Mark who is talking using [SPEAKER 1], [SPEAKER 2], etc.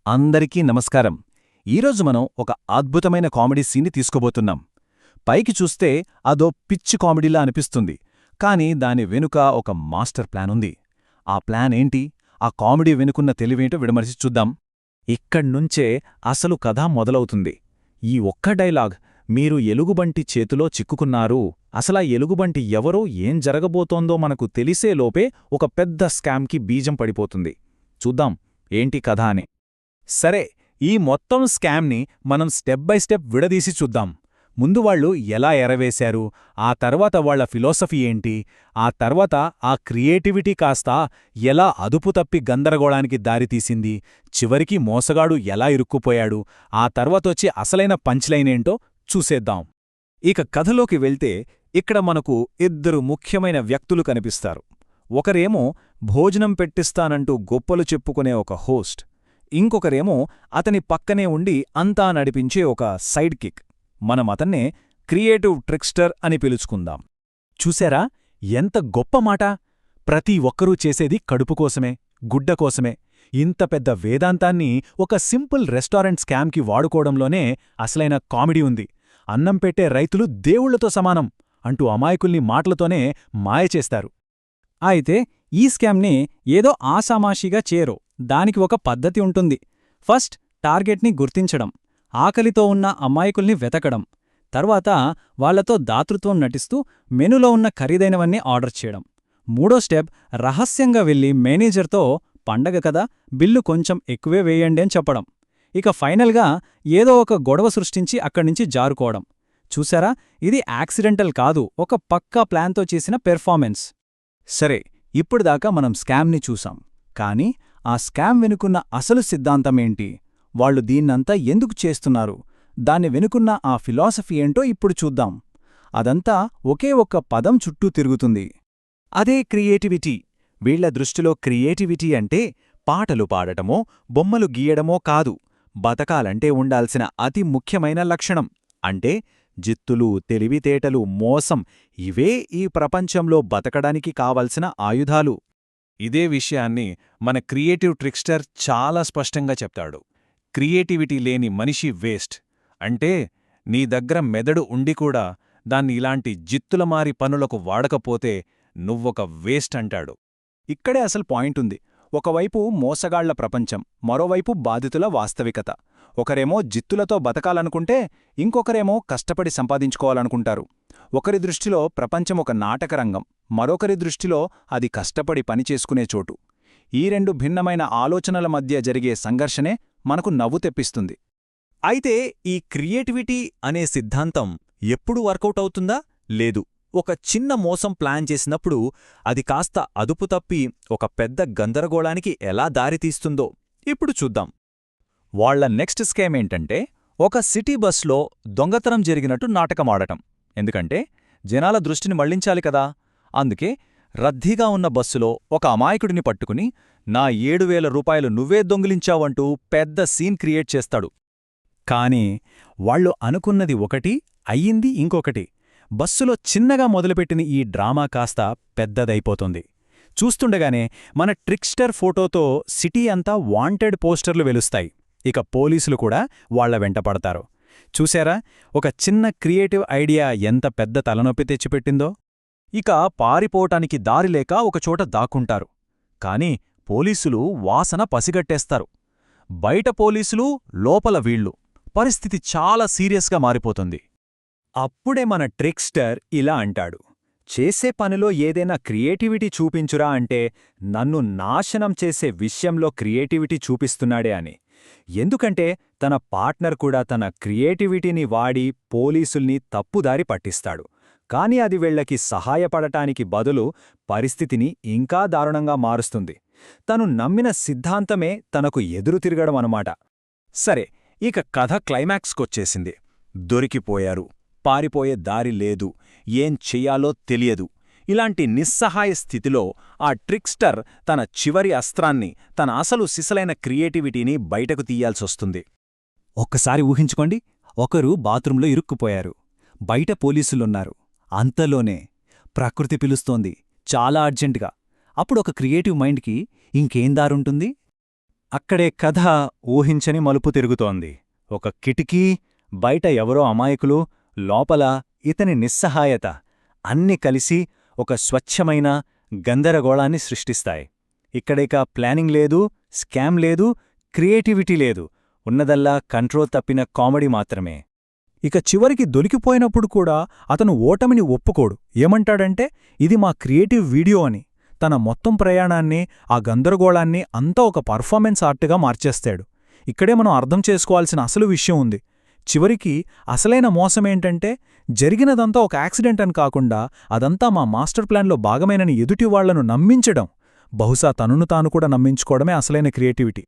[SPEAKER 1] అందరికీ నమస్కారం. ఈరోజు మనం ఒక అద్భుతమైన కామెడీ సీన్ని తీసుకోబోతున్నాం. పైకి చూస్తే అదో పిచ్చి కామెడీలా అనిపిస్తుంది, కానీ దాని వెనుక ఒక మాస్టర్ ప్లాన్ ఉంది. ఆ ప్లాన్ ఏంటి, ఆ కామెడీ వెనుకున్న తెలివేంటో విడమరిచి చూద్దాం. ఇక్కడ్నుంచే అసలు కథ మొదలవుతుంది. ఈ ఒక్క డైలాగ్, మీరు ఎలుగుబంటి చేతిలో చిక్కుకున్నారు, అసలా ఎలుగుబంటి ఎవరో ఏం జరగబోతోందో మనకు తెలిసేలోపే ఒక పెద్ద స్కామ్కి బీజం పడిపోతుంది. చూద్దాం ఏంటి కథ అని. సరే, ఈ మొత్తం స్కామ్ని మనం స్టెప్ బై స్టెప్ విడదీసి చూద్దాం. ముందు వాళ్ళు ఎలా ఎరవేశారు, ఆ తర్వాత వాళ్ల ఫిలాసఫీ ఏంటి, ఆ తర్వాత ఆ క్రియేటివిటీ కాస్త ఎలా అదుపుతప్పి గందరగోళానికి దారితీసింది, చివరికి మోసగాడు ఎలా ఇరుక్కుపోయాడు, ఆ తర్వాతొచ్చి అసలైన పంచ్లైనేంటో చూసేద్దాం. ఇక కథలోకి వెళ్తే ఇక్కడ మనకు ఇద్దరు ముఖ్యమైన వ్యక్తులు కనిపిస్తారు. ఒకరేమో భోజనం పెట్టిస్తానంటూ గొప్పలు చెప్పుకునే ఒక హోస్ట్, ఇంకొకరేమో అతని పక్కనే ఉండి అంతా నడిపించే ఒక సైడ్ కిక్. మనమతన్నే క్రియేటివ్ ట్రిక్స్టర్ అని పిలుచుకుందాం. చూశారా, ఎంత గొప్ప మాట! ప్రతి ఒక్కరూ చేసేది కడుపుకోసమే, గుడ్డకోసమే. ఇంత పెద్ద వేదాంతాన్ని ఒక సింపుల్ రెస్టారెంట్ స్కామ్కి వాడుకోవడంలోనే అసలైన కామెడీ ఉంది. అన్నం పెట్టే రైతులు దేవుళ్లతో సమానం అంటూ అమాయకుల్ని మాటలతోనే మాయచేస్తారు.
[SPEAKER 2] అయితే ఈ స్కామ్ని ఏదో ఆషామాషీగా చేయరు. దానికి ఒక పద్ధతి ఉంటుంది. ఫస్ట్ టార్గెట్ని గుర్తించడం, ఆకలితో ఉన్న అమాయకుల్ని వెతకడం, తర్వాత వాళ్లతో దాతృత్వం నటిస్తూ మెనూలో ఉన్న ఖరీదైనవన్నీ ఆర్డర్ చేయడం. మూడో స్టెప్, రహస్యంగా వెళ్లి మేనేజర్తో పండగ కదా, బిల్లు కొంచెం ఎక్కువే వేయండి అని చెప్పడం. ఇక ఫైనల్గా ఏదో ఒక గొడవ సృష్టించి అక్కడ్నుంచి జారుకోవడం. చూశారా, ఇది యాక్సిడెంటల్ కాదు, ఒక పక్కా ప్లాన్తో చేసిన పెర్ఫార్మెన్స్.
[SPEAKER 1] సరే, ఇప్పుడుదాకా మనం స్కామ్ని చూసాం, కానీ ఆ స్కామ్ వెనుకున్న అసలు సిద్ధాంతమేంటి, వాళ్లు దీన్నంతా ఎందుకు చేస్తున్నారు, దాన్ని వెనుకున్న ఆ ఫిలాసఫీ ఏంటో ఇప్పుడు చూద్దాం. అదంతా ఒకే ఒక్క పదం చుట్టూ తిరుగుతుంది. అదే క్రియేటివిటీ. వీళ్ల దృష్టిలో క్రియేటివిటీ అంటే పాటలు పాడటమో బొమ్మలు గీయడమో కాదు, బతకాలంటే ఉండాల్సిన అతి ముఖ్యమైన లక్షణం. అంటే జిత్తులు, తెలివితేటలు, మోసం, ఇవే ఈ ప్రపంచంలో బతకడానికి కావలసిన ఆయుధాలు. ఇదే విషయాన్ని మన క్రియేటివ్ ట్రిక్స్టర్ చాలా స్పష్టంగా చెప్తాడు. క్రియేటివిటీ లేని మనిషి వేస్ట్. అంటే నీ దగ్గర మెదడు ఉండి కూడా దాన్ని ఇలాంటి జిత్తులమారి పనులకు వాడకపోతే నువ్వొక వేస్ట్ అంటాడు. ఇక్కడే అసలు పాయింటుంది. ఒకవైపు మోసగాళ్ల ప్రపంచం, మరోవైపు బాధితుల వాస్తవికత. ఒకరేమో జిత్తులతో బతకాలనుకుంటే, ఇంకొకరేమో కష్టపడి సంపాదించుకోవాలనుకుంటారు. ఒకరి దృష్టిలో ప్రపంచం ఒక నాటకరంగం, మరొకరి దృష్టిలో అది కష్టపడి పనిచేసుకునే చోటు. ఈ రెండు భిన్నమైన ఆలోచనల మధ్య జరిగే సంఘర్షణే మనకు నవ్వు తెప్పిస్తుంది. అయితే ఈ క్రియేటివిటీ అనే సిద్ధాంతం ఎప్పుడు వర్కౌట్ అవుతుందా? లేదు. ఒక చిన్న మోసం ప్లాన్ చేసినప్పుడు అది కాస్త అదుపుతప్పి ఒక పెద్ద గందరగోళానికి ఎలా దారితీస్తుందో ఇప్పుడు చూద్దాం. వాళ్ల నెక్స్ట్ స్కేమేంటంటే, ఒక సిటీ బస్లో దొంగతనం జరిగినట్టు నాటకమాడటం. ఎందుకంటే జనాల దృష్టిని మళ్లించాలి కదా. అందుకే రద్దీగా ఉన్న బస్సులో ఒక అమాయకుడిని పట్టుకుని, నా 7,000 రూపాయలు నువ్వే దొంగిలించావంటూ పెద్ద సీన్ క్రియేట్ చేస్తాడు. కానీ వాళ్లు అనుకున్నది ఒకటి, అయ్యింది ఇంకొకటి. బస్సులో చిన్నగా మొదలుపెట్టిన ఈ డ్రామా కాస్త పెద్దదైపోతుంది. చూస్తుండగానే మన ట్రిక్స్టర్ ఫోటోతో సిటీ అంతా వాంటెడ్ పోస్టర్లు వెలుస్తాయి. ఇక పోలీసులు కూడా వాళ్ల వెంటపడతారు. చూశారా, ఒక చిన్న క్రియేటివ్ ఐడియా ఎంత పెద్ద తలనొప్పి తెచ్చిపెట్టిందో. ఇక పారిపోవటానికి దారిలేక ఒకచోట దాక్కుంటారు. కాని పోలీసులు వాసన పసిగట్టేస్తారు. బయట పోలీసులు, లోపల వీళ్లు. పరిస్థితి చాలా సీరియస్గా మారిపోతుంది. అప్పుడే మన ట్రిక్స్టర్ ఇలా అంటాడు, చేసే పనిలో ఏదైనా క్రియేటివిటీ చూపించురా అంటే నన్ను నాశనం చేసే విషయంలో క్రియేటివిటీ చూపిస్తున్నాడే అని. ఎందుకంటే తన పార్ట్నర్ కూడా తన క్రియేటివిటీని వాడి పోలీసుల్ని తప్పుదారి పట్టిస్తాడు. కాని అది వీళ్లకి సహాయపడటానికి బదులు పరిస్థితిని ఇంకా దారుణంగా మారుస్తుంది. తను నమ్మిన సిద్ధాంతమే తనకు ఎదురు తిరగడం అన్నమాట. సరే, ఇక కథ క్లైమాక్స్కొచ్చేసింది. దొరికిపోయారు. పారిపోయే దారి లేదు. ఏం చెయ్యాలో తెలియదు. ఇలాంటి నిస్సహాయ స్థితిలో ఆ ట్రిక్స్టర్ తన చివరి అస్త్రాన్ని, తన అసలు సిసలైన క్రియేటివిటీని బయటకు తీయాల్సొస్తుంది. ఒక్కసారి ఊహించుకోండి, ఒకరు బాత్రూంలో ఇరుక్కుపోయారు. బయట పోలీసులున్నారు. అంతలోనే ప్రకృతి పిలుస్తోంది, చాలా అర్జెంటుగా. అప్పుడొక క్రియేటివ్ మైండ్కి ఇంకేం దారుంటుంది? అక్కడే కథ ఊహించని మలుపు తిరుగుతోంది. ఒక కిటికీ, బయట ఎవరో అమాయకులు, లోపల ఇతని నిస్సహాయత అన్ని కలిసి ఒక స్వచ్ఛమైన గందరగోళాన్ని సృష్టిస్తాయి. ఇక్కడిక ప్లానింగ్ లేదు, స్కామ్ లేదు, క్రియేటివిటీ లేదు, ఉన్నదల్లా కంట్రోల్ తప్పిన కామెడీ మాత్రమే.
[SPEAKER 2] ఇక చివరికి దొరికిపోయినప్పుడు కూడా అతను ఓటమిని ఒప్పుకోడు. ఏమంటాడంటే, ఇది మా క్రియేటివ్ వీడియో అని. తన మొత్తం ప్రయాణాన్ని, ఆ గందరగోళాన్ని అంతా ఒక పర్ఫార్మెన్స్ ఆర్ట్గా మార్చేస్తాడు. ఇక్కడే మనం అర్థం చేసుకోవాల్సిన అసలు విషయం ఉంది. చివరికి అసలైన మోసమేంటంటే, జరిగినదంతా ఒక యాక్సిడెంట్ అని కాకుండా అదంతా మా మాస్టర్ ప్లాన్లో భాగమేనని ఎదుటివాళ్లను నమ్మించడం. బహుశా తనను తాను కూడా నమ్మించుకోవడమే అసలైన క్రియేటివిటీ.